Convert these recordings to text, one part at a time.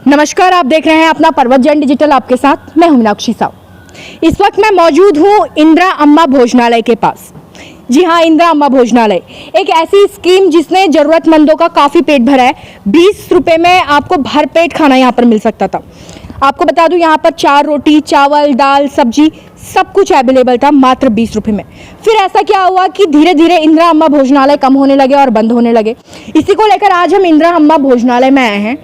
नमस्कार, आप देख रहे हैं अपना पर्वत जैन डिजिटल। आपके साथ मैं हूं मीनाक्षी साहू। इस वक्त मैं मौजूद हूं इंदिरा अम्मा भोजनालय के पास। जी हां, इंदिरा अम्मा भोजनालय एक ऐसी स्कीम जिसने ज़रूरतमंदों का काफ़ी पेट भरा है। 20 रुपये में आपको भरपेट खाना यहाँ पर मिल सकता था। आपको बता दूं, यहाँ पर 4 रोटी, चावल, दाल, सब्जी सब कुछ अवेलेबल था मात्र 20 रुपये में। फिर ऐसा क्या हुआ कि धीरे धीरे इंदिरा अम्मा भोजनालय कम होने लगे और बंद होने लगे। इसी को लेकर आज हम इंदिरा अम्मा भोजनालय में आए हैं।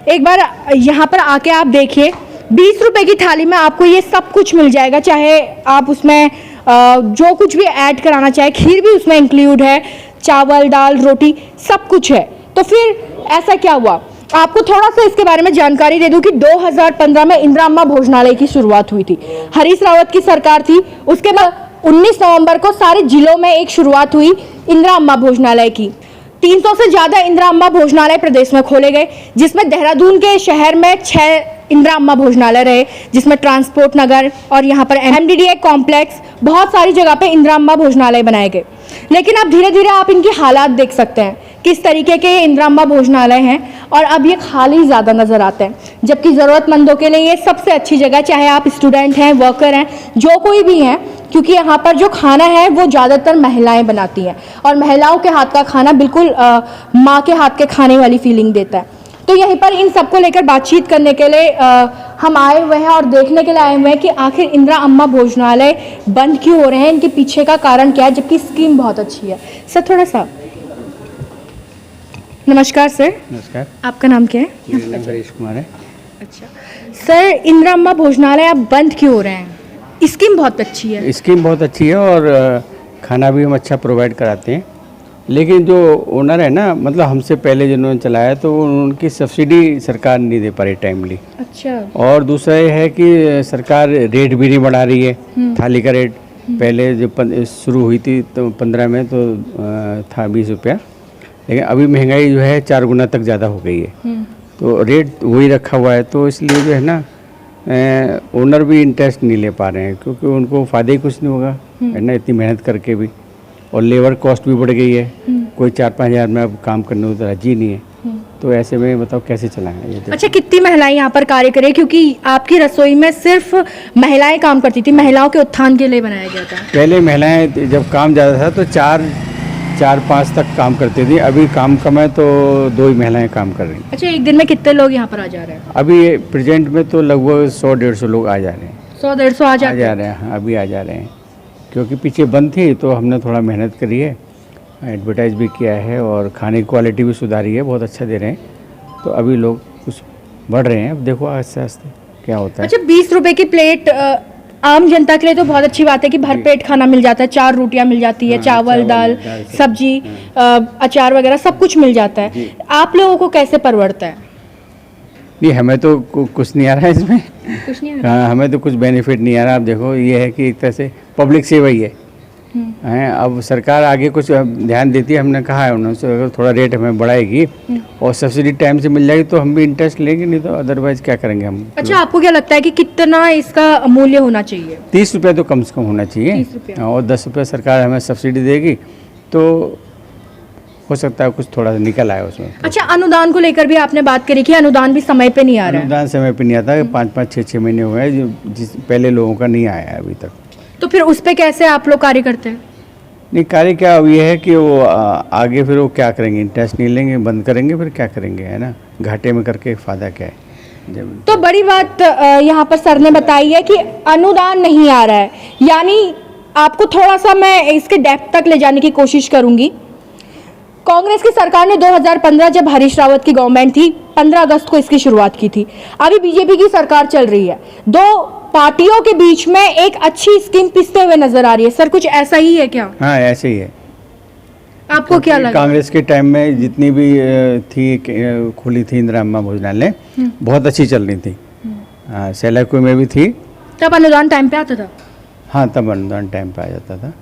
एक बार यहाँ पर आके आप देखिए, 20 रुपये की थाली में आपको ये सब कुछ मिल जाएगा। चाहे आप उसमें जो कुछ भी ऐड कराना चाहे, खीर भी उसमें इंक्लूड है, चावल, दाल, रोटी सब कुछ है। तो फिर ऐसा क्या हुआ, आपको थोड़ा सा इसके बारे में जानकारी दे दूं कि 2015 में इंदिरा अम्मा भोजनालय की शुरुआत हुई थी। हरीश रावत की सरकार थी। उसके बाद 19 नवंबर को सारे जिलों में एक शुरुआत हुई इंदिरा अम्मा भोजनालय की। 300 से ज़्यादा इंदिरा अम्मा भोजनालय प्रदेश में खोले गए, जिसमें देहरादून के शहर में 6 इंदिरा अम्मा भोजनालय रहे, जिसमें ट्रांसपोर्ट नगर और यहाँ पर MDDA कॉम्प्लेक्स, बहुत सारी जगह पे इंदिरा अम्मा भोजनालय बनाए गए। लेकिन अब धीरे धीरे आप इनकी हालात देख सकते हैं, किस तरीके के ये इंदिरा अम्मा भोजनालय हैं और अब ये खाली ज़्यादा नज़र आते हैं। जबकि ज़रूरतमंदों के लिए ये सबसे अच्छी जगह, चाहे आप स्टूडेंट हैं, वर्कर हैं, जो कोई भी हैं, क्योंकि यहाँ पर जो खाना है वो ज़्यादातर महिलाएं बनाती हैं और महिलाओं के हाथ का खाना बिल्कुल माँ के हाथ के खाने वाली फीलिंग देता है। तो यहीं पर इन सबको लेकर बातचीत करने के लिए हम आए हुए हैं और देखने के लिए आए हुए हैं कि आखिर इंदिरा अम्मा भोजनालय बंद क्यों हो रहे हैं, इनके पीछे का कारण क्या है, जबकि स्कीम बहुत अच्छी है। सर थोड़ा सा। नमस्कार सर। नमस्कार। आपका नाम क्या है? मेरा नाम हरीश कुमार है। अच्छा सर, इंदिरा अम्मा भोजनालय अब बंद क्यों हो रहे हैं? स्कीम बहुत अच्छी है। स्कीम बहुत अच्छी है और खाना भी हम अच्छा प्रोवाइड कराते हैं, लेकिन जो ओनर है ना, मतलब हमसे पहले जिन्होंने चलाया तो उनकी सब्सिडी सरकार नहीं दे पा रही टाइमली। अच्छा। और दूसरा ये है कि सरकार रेट भी नहीं बढ़ा रही है। थाली का रेट पहले जब शुरू हुई थी तो 15 में तो था 20 रुपया, लेकिन अभी महंगाई जो है 4 गुना तक ज़्यादा हो गई है। तो रेट वही रखा हुआ है, तो इसलिए जो है ना ओनर भी इंटरेस्ट नहीं ले पा रहे हैं, क्योंकि उनको फ़ायदा ही कुछ नहीं होगा है ना, इतनी मेहनत करके भी। और लेबर कॉस्ट भी बढ़ गई है, कोई 4-5 हज़ार में अब काम करने को राजी नहीं है। तो ऐसे में बताओ कैसे चलाएं ये? अच्छा, कितनी महिलाएं यहाँ पर कार्य करें, क्योंकि आपकी रसोई में सिर्फ महिलाएं काम करती थी, महिलाओं के उत्थान के लिए बनाया गया था। पहले महिलाएं जब काम ज़्यादा था तो 4-5 तक काम करती थी, अभी काम कम है तो 2 ही महिलाएं काम कर रही हैं। अच्छा, एक दिन में कितने लोग यहाँ पर आ जा रहे हैं? अभी प्रेजेंट में तो लगभग 100-150 लोग आ जा रहे हैं। 100-150 आ जा रहे हैं। हाँ, अभी आ जा रहे हैं, क्योंकि पीछे बंद थी तो हमने थोड़ा मेहनत करी है, एडवर्टाइज भी किया है और खाने की क्वालिटी भी सुधारी है, बहुत अच्छा दे रहे हैं। तो अभी लोग कुछ बढ़ रहे हैं, अब देखो आस्ते आस्ते क्या होता है। अच्छा, 20 रुपए की प्लेट आम जनता के लिए तो बहुत अच्छी बात है कि भरपेट खाना मिल जाता है, 4 रोटियां मिल जाती है, हाँ, चावल, दाल, सब्जी, अचार वगैरह सब कुछ मिल जाता है। आप लोगों को कैसे परवड़ता है? नहीं, हमें तो कुछ नहीं आ रहा है इसमें, कुछ नहीं आ रहा। हाँ, हमें तो कुछ बेनिफिट नहीं आ रहा। आप देखो, ये है कि एक तरह से पब्लिक सेवा ही है। अब सरकार आगे कुछ ध्यान देती है, हमने कहा है उन्होंने, अगर थोड़ा रेट हमें बढ़ाएगी और सब्सिडी टाइम से मिल जाएगी तो हम भी इंटरेस्ट लेंगे, नहीं तो अदरवाइज क्या करेंगे हम। अच्छा, आपको क्या लगता है कि कितना इसका मूल्य होना चाहिए? 30 रुपये तो कम से कम होना चाहिए। 30 रुपये। और 10 रुपये सरकार हमें सब्सिडी देगी तो हो सकता है कुछ थोड़ा सा निकल आए उसमें। अच्छा, अनुदान को लेकर भी आपने बात करी कि अनुदान भी समय पे नहीं आ रहा है। अनुदान समय पे नहीं आता, 5-5, 6-6 महीने हुए हैं, जिस पहले लोगों का नहीं आया है अभी तक। तो फिर उस पे कैसे आप लोग कार्य करते हैं? नहीं, कार्य क्या अब ये है कि वो आगे फिर वो क्या करेंगे, इंटरेस्ट नहीं लेंगे, बंद करेंगे, फिर क्या करेंगे, है ना, घाटे में करके फ़ायदा क्या है। जब तो बड़ी बात यहाँ पर सर ने बताई है कि अनुदान नहीं आ रहा है, यानी आपको थोड़ा सा मैं इसके डेप्थ तक ले जाने की कोशिश करूंगी। कांग्रेस की सरकार ने 2015 जब हरीश रावत की गवर्नमेंट थी, 15 अगस्त को इसकी शुरुआत की थी। अभी बीजेपी की सरकार चल रही है, 2 पार्टियों के बीच में एक अच्छी स्कीम पिसते हुए नजर आ रही है। सर कुछ ऐसा ही है क्या? हाँ, ऐसे ही है। आपको क्या लगा? कांग्रेस के टाइम में जितनी भी थी खुली थी इंदिरा अम्मा भोजनालय, बहुत अच्छी चल रही थी। हाँ, सेलाकुई में भी थी, तब अनुदान टाइम पे आता था। हाँ, तब अनुदान टाइम पे आ जाता था।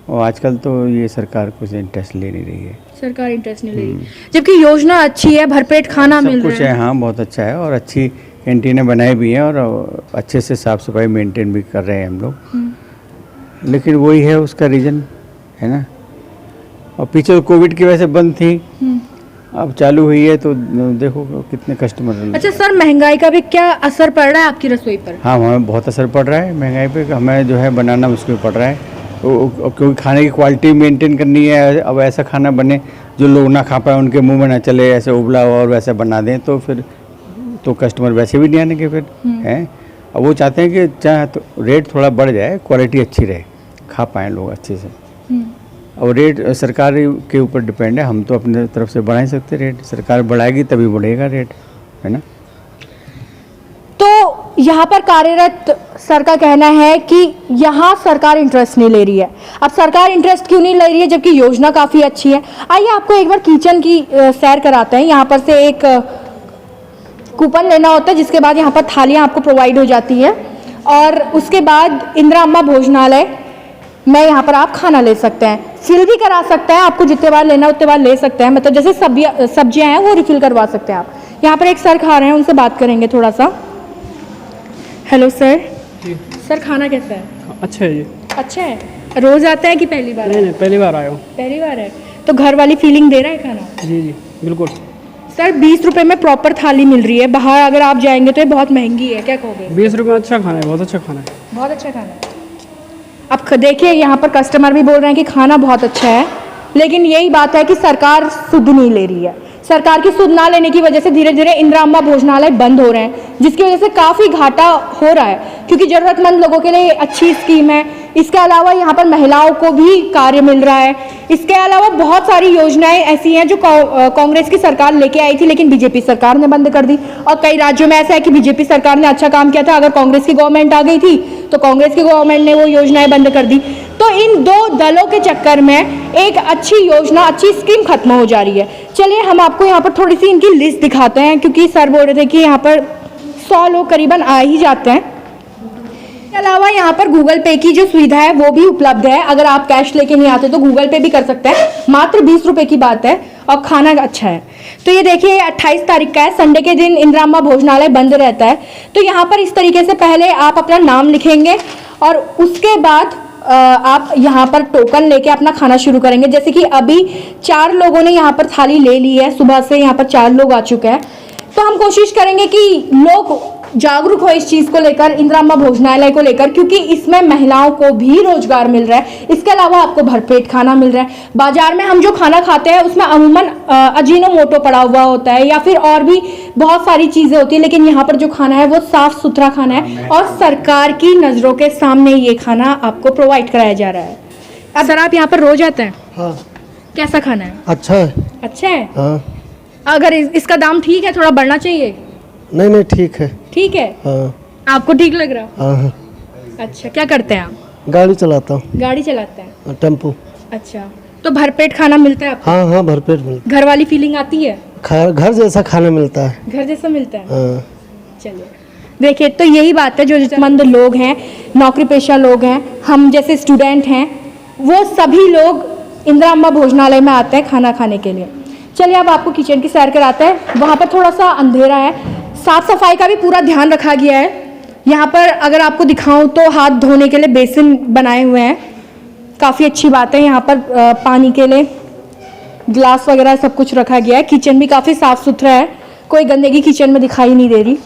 और आजकल तो ये सरकार कुछ इंटरेस्ट ले नहीं रही है, सरकार इंटरेस्ट नहीं ले रही, जबकि योजना अच्छी है, भरपेट खाना मिल रहा है, कुछ है। हाँ, बहुत अच्छा है और अच्छी कैंटीनें बनाई भी हैं और अच्छे से साफ़ सफाई मेंटेन भी कर रहे हैं हम लोग। लेकिन वही है उसका रीज़न, है ना। और पीछे कोविड की वजह से बंद थी, अब चालू हुई है तो देखो कितने कस्टमर। अच्छा सर, महंगाई का भी क्या असर पड़ रहा है आपकी रसोई पर? हाँ, हमें बहुत असर पड़ रहा है महंगाई पे, हमें जो है बनाना मुश्किल पड़ रहा है क्योंकि खाने की क्वालिटी मेंटेन करनी है। अब ऐसा खाना बने जो लोग ना खा पाए, उनके मुंह में ना चले, ऐसे उबला हुआ और वैसे बना दें तो फिर तो कस्टमर वैसे भी नहीं आने फिर हैं। अब वो चाहते हैं कि चाहे तो रेट थोड़ा बढ़ जाए, क्वालिटी अच्छी रहे, खा पाएँ लोग अच्छे से। और रेट सरकार के ऊपर डिपेंड है, हम तो अपने तरफ से बढ़ा ही सकते रेट, सरकार बढ़ाएगी तभी बढ़ेगा रेट, है ना। तो यहाँ पर कार्यरत सर का कहना है कि यहाँ सरकार इंटरेस्ट नहीं ले रही है। अब सरकार इंटरेस्ट क्यों नहीं ले रही है जबकि योजना काफ़ी अच्छी है? आइए आपको एक बार किचन की सैर कराते हैं। यहाँ पर से एक कूपन लेना होता है, जिसके बाद यहाँ पर थालियाँ आपको प्रोवाइड हो जाती है और उसके बाद इंदिरा अम्मा भोजनालय में यहाँ पर आप खाना ले सकते हैं, फिल भी करा सकते हैं। आपको जितने बार लेना उतने बार ले सकते हैं, मतलब जैसे सब्जियाँ हैं वो रिफिल करवा सकते हैं आप। यहाँ पर एक सर खा रहे हैं, उनसे बात करेंगे थोड़ा सा। Hello sir. जी सर, खाना कैसा है? अच्छा है जी। अच्छा है। रोज आता है कि पहली बार? नहीं, पहली बार आया हूँ। पहली बार है तो घर वाली फीलिंग दे रहा है खाना? जी जी बिल्कुल। सर, 20 रुपए में प्रॉपर थाली मिल रही है, बाहर अगर आप जाएंगे तो ये बहुत महंगी है, क्या कहोगे? 20 रुपये में अच्छा खाना है, बहुत अच्छा खाना है। बहुत अच्छा खाना है। अब देखिए यहाँ पर कस्टमर भी बोल रहे हैं कि खाना बहुत अच्छा है, लेकिन यही बात है कि सरकार सुध नहीं ले रही है। सरकार की सुध ना लेने की वजह से धीरे धीरे इंदिरा अम्मा भोजनालय बंद हो रहे हैं, जिसकी वजह से काफ़ी घाटा हो रहा है क्योंकि ज़रूरतमंद लोगों के लिए अच्छी स्कीम है। इसके अलावा यहाँ पर महिलाओं को भी कार्य मिल रहा है। इसके अलावा बहुत सारी योजनाएं ऐसी हैं जो कांग्रेस की सरकार लेके आई थी, लेकिन बीजेपी सरकार ने बंद कर दी। और कई राज्यों में ऐसा है कि बीजेपी सरकार ने अच्छा काम किया था, अगर कांग्रेस की गवर्नमेंट आ गई थी तो कांग्रेस की गवर्नमेंट ने वो योजनाएं बंद कर दी। तो इन दो दलों के चक्कर में एक अच्छी योजना, अच्छी स्कीम खत्म हो जा रही है। चलिए हम आपको यहाँ पर थोड़ी सी इनकी लिस्ट दिखाते हैं, क्योंकि सर बोल रहे थे कि यहाँ पर 100 लोग करीबन आ ही जाते हैं। इसके अलावा यहाँ पर गूगल पे की जो सुविधा है वो भी उपलब्ध है, अगर आप कैश लेके नहीं आते तो गूगल पे भी कर सकते हैं, मात्र 20 रुपए की बात है और खाना अच्छा है। तो ये देखिए 28 तारीख का है, संडे के दिन इंदिरा अम्मा भोजनालय बंद रहता है। तो यहाँ पर इस तरीके से पहले आप अपना नाम लिखेंगे और उसके बाद आप यहाँ पर टोकन लेके अपना खाना शुरू करेंगे। जैसे कि अभी 4 लोगों ने यहाँ पर थाली ले ली है, सुबह से यहाँ पर 4 लोग आ चुके हैं। तो हम कोशिश करेंगे कि लोग जागरूक हो इस चीज़ को लेकर, इंदिरा अम्मा भोजनालय को लेकर, क्योंकि इसमें महिलाओं को भी रोजगार मिल रहा है। इसके अलावा आपको भरपेट खाना मिल रहा है। बाजार में हम जो खाना खाते हैं उसमें अमूमन अजीनोमोटो पड़ा हुआ होता है या फिर और भी बहुत सारी चीज़ें होती है, लेकिन यहाँ पर जो खाना है वो साफ सुथरा खाना है और सरकार की नज़रों के सामने ये खाना आपको प्रोवाइड कराया जा रहा है। अब सर, आप यहाँ पर रोज आते हैं? हाँ। कैसा खाना है? अच्छा है। अच्छा है। हाँ। अगर इसका दाम ठीक है, थोड़ा बढ़ना चाहिए? नहीं नहीं, ठीक है। ठीक है। हाँ। आपको ठीक लग रहा? हाँ हाँ। अच्छा, क्या करते हैं आप? गाड़ी चलाता हूँ। गाड़ी चलाते हैं? टेम्पो। अच्छा, तो भरपेट खाना मिलता है आपको? हाँ हाँ, भरपेट मिलता घर वाली फीलिंग आती है? है, घर जैसा खाना मिलता है। घर जैसा मिलता है। हाँ। चलिए, देखिए तो यही बात है, जो जरूरतमंद लोग हैं, नौकरी पेशा लोग हैं, हम जैसे स्टूडेंट हैं, वो सभी लोग इंदिरा अम्मा भोजनालय में आते हैं खाना खाने के लिए। चलिए अब आपको किचन की सैर कराते हैं। वहाँ पर थोड़ा सा अंधेरा है, साफ सफाई का भी पूरा ध्यान रखा गया है। यहाँ पर अगर आपको दिखाऊं तो हाथ धोने के लिए बेसिन बनाए हुए हैं, काफ़ी अच्छी बात है। यहाँ पर पानी के लिए ग्लास वगैरह सब कुछ रखा गया है। किचन भी काफ़ी साफ सुथरा है, कोई गंदगी किचन में दिखाई नहीं दे रही।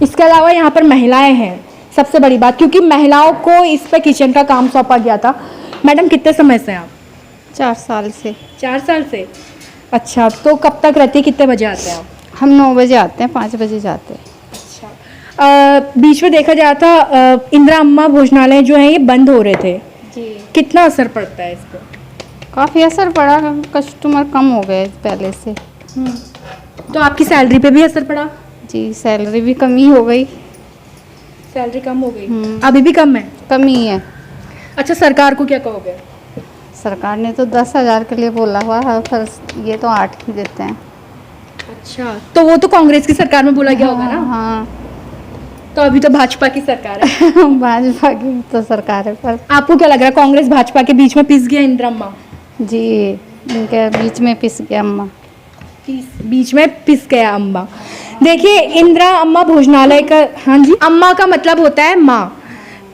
इसके अलावा यहाँ पर महिलाएं हैं, सबसे बड़ी बात, क्योंकि महिलाओं को इस पर किचन का काम सौंपा गया था। मैडम, कितने समय से आप? 4 साल से। 4 साल से। अच्छा, तो कब तक रहती है, कितने बजे आते हैं आप? हम 9 बजे आते हैं, 5 बजे जाते हैं। अच्छा, बीच में देखा जाता इंदिरा अम्मा भोजनालय जो है ये बंद हो रहे थे जी। कितना असर पड़ता है इस पर? काफ़ी असर पड़ा, कस्टमर कम हो गए पहले से। तो आपकी सैलरी पे भी असर पड़ा? जी, सैलरी भी कमी हो गई। सैलरी कम हो गई? अभी भी कम है? कमी है। अच्छा, सरकार को क्या कहोगे? सरकार ने तो 10,000 के लिए बोला हुआ है, पर ये तो 8 ही देते हैं। अच्छा, तो वो तो कांग्रेस की सरकार में बोला गया होगा ना? हाँ। तो अभी तो भाजपा की सरकार है। भाजपा की तो सरकार है, पर आपको क्या लग रहा है, कांग्रेस भाजपा के बीच में पिस गया इंदिरा अम्मा? जी, इनके बीच में पिस गया अम्मा। बीच में पिस गया अम्मा। देखिए, इंदिरा अम्मा भोजनालय का, हाँ जी, अम्मा का मतलब होता है माँ,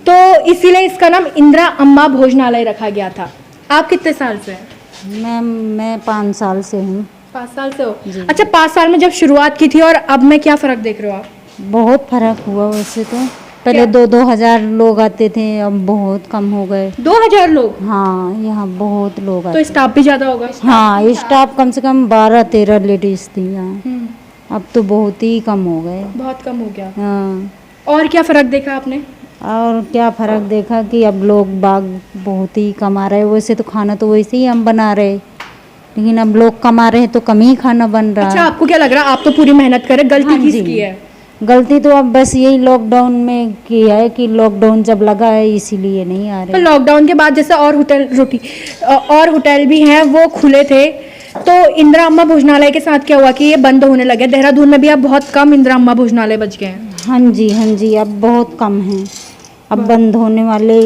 तो इसीलिए इसका नाम इंदिरा अम्मा भोजनालय रखा गया था। आप कितने साल से हैं? मैं 5 साल से हूँ। 5 साल से हो? अच्छा, 5 साल में जब शुरुआत की थी और अब में क्या फ़र्क देख रहे हो आप? बहुत फर्क हुआ वैसे तो। पहले 2-2 हज़ार लोग आते थे, अब बहुत कम हो गए। 2000 लोग? हाँ, यहाँ बहुत लोग तो आते। स्टाफ भी ज़्यादा होगा? हाँ, स्टाफ कम से कम 12-13 लेडीज थी यहाँ। अब तो बहुत ही कम हो गए। बहुत कम हो गया। हाँ, और क्या फ़र्क देखा आपने? और क्या फ़र्क देखा कि अब लोग बाग बहुत ही कमा रहे। वैसे तो खाना तो वैसे ही हम बना रहे, लेकिन अब लोग कमा रहे हैं तो कम ही खाना बन रहा अच्छा, है। आपको क्या लग रहा है, आप तो पूरी मेहनत करे, गलती हाँ जी। किसकी है? गलती तो अब बस यही लॉकडाउन में किया है कि लॉकडाउन जब लगा है इसीलिए नहीं आ तो रहे। लॉकडाउन के बाद जैसे और होटल भी हैं वो खुले थे, तो इंदिरा अम्मा भोजनालय के साथ क्या हुआ कि ये बंद होने लगे? देहरादून में भी अब बहुत कम इंदिरा अम्मा भोजनालय बच गए हैं। हाँ जी, अब बहुत कम हैं। अब बंद होने वाले।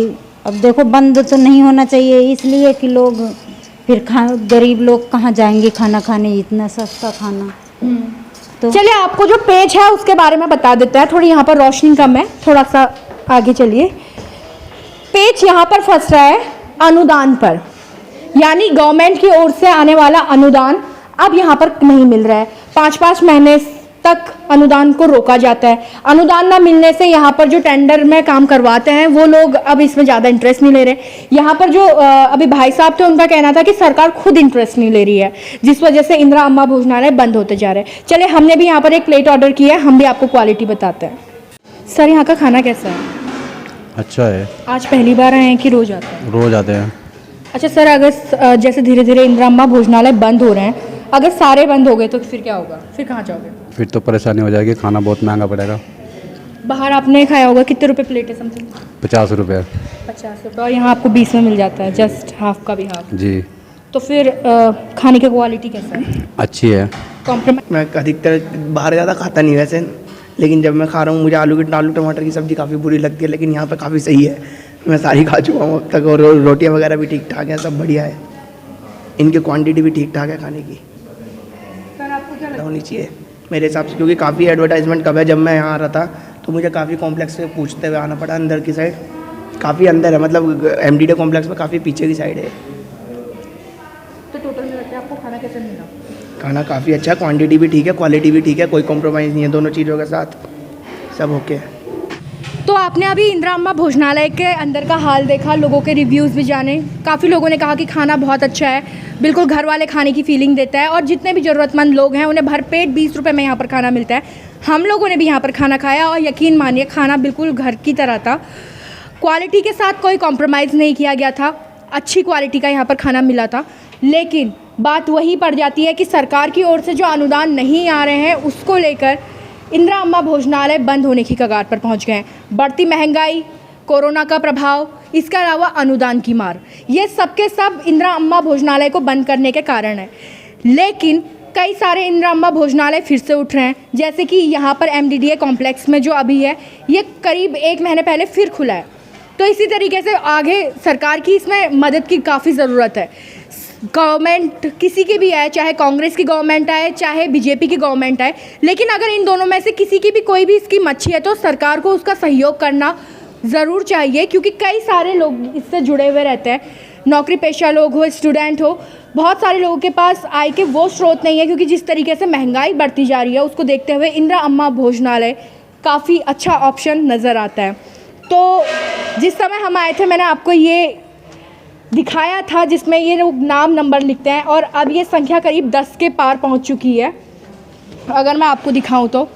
अब देखो, बंद तो नहीं होना चाहिए इसलिए कि लोग फिर गरीब लोग कहाँ जाएंगे खाना खाने, इतना सस्ता खाना। तो चलिए, आपको जो पेज है उसके बारे में बता देते हैं। थोड़ी यहाँ पर रोशनी कम है, थोड़ा सा आगे चलिए। पेज यहाँ पर फंस रहा है अनुदान पर, यानी गवर्नमेंट की ओर से आने वाला अनुदान अब यहाँ पर नहीं मिल रहा है। 5-5 महीने तक अनुदान को रोका जाता है। अनुदान ना मिलने से यहाँ पर जो टेंडर में काम करवाते हैं वो लोग अब इसमें ज़्यादा इंटरेस्ट नहीं ले रहे। यहाँ पर जो अभी भाई साहब थे, उनका कहना था कि सरकार खुद इंटरेस्ट नहीं ले रही है, जिस वजह से इंदिरा अम्मा भोजनालय बंद होते जा रहे हैं। चले, हमने भी यहाँ पर एक प्लेट ऑर्डर किया है, हम भी आपको क्वालिटी बताते हैं। सर, यहाँ का खाना कैसा है? अच्छा है। आज पहली बार आए हैं कि रोज आते हैं? रोज आते हैं। अच्छा सर, अगर जैसे धीरे धीरे इंदिरा अम्मा भोजनालय बंद हो रहे हैं, अगर सारे बंद हो गए तो फिर क्या होगा? फिर कहाँ जाओगे? फिर तो परेशानी हो जाएगी, खाना बहुत महंगा पड़ेगा। बाहर आपने खाया होगा, कितने रुपए प्लेट है समथिंग? 50 रुपये। 50 रुपये, और यहाँ आपको 20 में मिल जाता है, जस्ट हाफ का भी हाफ। जी। तो फिर खाने की क्वालिटी कैसा है? अच्छी है। कॉम्प्रोमाइज? मैं अधिकतर बाहर ज़्यादा खाता नहीं वैसे, लेकिन जब मैं खा रहा हूँ मुझे आलू टमाटर की सब्ज़ी काफ़ी बुरी लगती है, लेकिन यहाँ पे काफ़ी सही है। मैं सारी खा चुका हूँ अब तक, और रोटियाँ वगैरह भी ठीक ठाक हैं, सब बढ़िया है। इनकी क्वांटिटी भी ठीक ठाक है खाने की। सर, आपको क्या लगता होनी चाहिए मेरे हिसाब से, क्योंकि काफ़ी एडवर्टाइजमेंट कब है, जब मैं यहाँ आ रहा था तो मुझे काफ़ी कॉम्प्लेक्स से पूछते हुए आना पड़ा अंदर की साइड। काफ़ी अंदर है, मतलब एमडीडे कॉम्प्लेक्स में काफ़ी पीछे की साइड है। तो टोटल में लगता है आपको खाना कैसा मिला? खाना काफ़ी अच्छा है, क्वांटिटी भी ठीक है, क्वालिटी भी ठीक है, कोई कॉम्प्रोमाइज़ नहीं है, दोनों चीज़ों के साथ सब ओके है। तो आपने अभी इंदिरा अम्मा भोजनालय के अंदर का हाल देखा, लोगों के रिव्यूज़ भी जाने। काफ़ी लोगों ने कहा कि खाना बहुत अच्छा है, बिल्कुल घर वाले खाने की फीलिंग देता है, और जितने भी ज़रूरतमंद लोग हैं उन्हें भरपेट 20 रुपये में यहाँ पर खाना मिलता है। हम लोगों ने भी यहाँ पर खाना खाया और यकीन मानिए खाना बिल्कुल घर की तरह था। क्वालिटी के साथ कोई कॉम्प्रोमाइज़ नहीं किया गया था, अच्छी क्वालिटी का यहाँ पर खाना मिला था। लेकिन बात वही पड़ जाती है कि सरकार की ओर से जो अनुदान नहीं आ रहे हैं उसको लेकर इंदिरा अम्मा भोजनालय बंद होने की कगार पर पहुंच गए हैं। बढ़ती महंगाई, कोरोना का प्रभाव, इसके अलावा अनुदान की मार, ये सब के सब इंदिरा अम्मा भोजनालय को बंद करने के कारण है। लेकिन कई सारे इंदिरा अम्मा भोजनालय फिर से उठ रहे हैं, जैसे कि यहाँ पर एमडीडीए कॉम्प्लेक्स में जो अभी है, ये करीब 1 महीने पहले फिर खुला है। तो इसी तरीके से आगे सरकार की इसमें मदद की काफ़ी ज़रूरत है। गवर्नमेंट किसी की भी आए, चाहे कांग्रेस की गवर्नमेंट आए, चाहे बीजेपी की गवर्नमेंट आए, लेकिन अगर इन दोनों में से किसी की भी कोई भी स्कीम अच्छी है तो सरकार को उसका सहयोग करना ज़रूर चाहिए, क्योंकि कई सारे लोग इससे जुड़े हुए रहते हैं। नौकरी पेशा लोग हो, स्टूडेंट हो, बहुत सारे लोगों के पास आय के वो स्रोत नहीं है, क्योंकि जिस तरीके से महंगाई बढ़ती जा रही है उसको देखते हुए इंदिरा अम्मा भोजनालय काफ़ी अच्छा ऑप्शन नज़र आता है। तो जिस समय हम आए थे मैंने आपको ये दिखाया था जिसमें ये लोग नाम नंबर लिखते हैं, और अब ये संख्या करीब 10 के पार पहुंच चुकी है। अगर मैं आपको दिखाऊं तो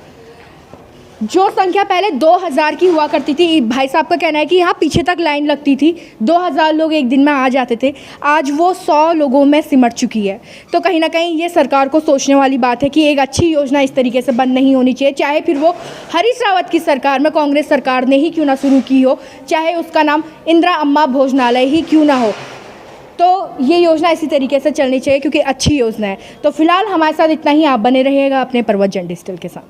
जो संख्या पहले 2000 की हुआ करती थी, भाई साहब का कहना है कि यहाँ पीछे तक लाइन लगती थी, 2000 लोग एक दिन में आ जाते थे, आज वो 100 लोगों में सिमट चुकी है। तो कहीं ना कहीं ये सरकार को सोचने वाली बात है कि एक अच्छी योजना इस तरीके से बंद नहीं होनी चाहिए, चाहे फिर वो हरीश रावत की सरकार में कांग्रेस सरकार ने ही क्यों ना शुरू की हो, चाहे उसका नाम इंदिरा अम्मा भोजनालय ही क्यों ना हो। तो ये योजना इसी तरीके से चलनी चाहिए क्योंकि अच्छी योजना है। तो फिलहाल हमारे साथ इतना ही, आप बने रहिएगा अपने पर्वत जन डिजिटल के साथ।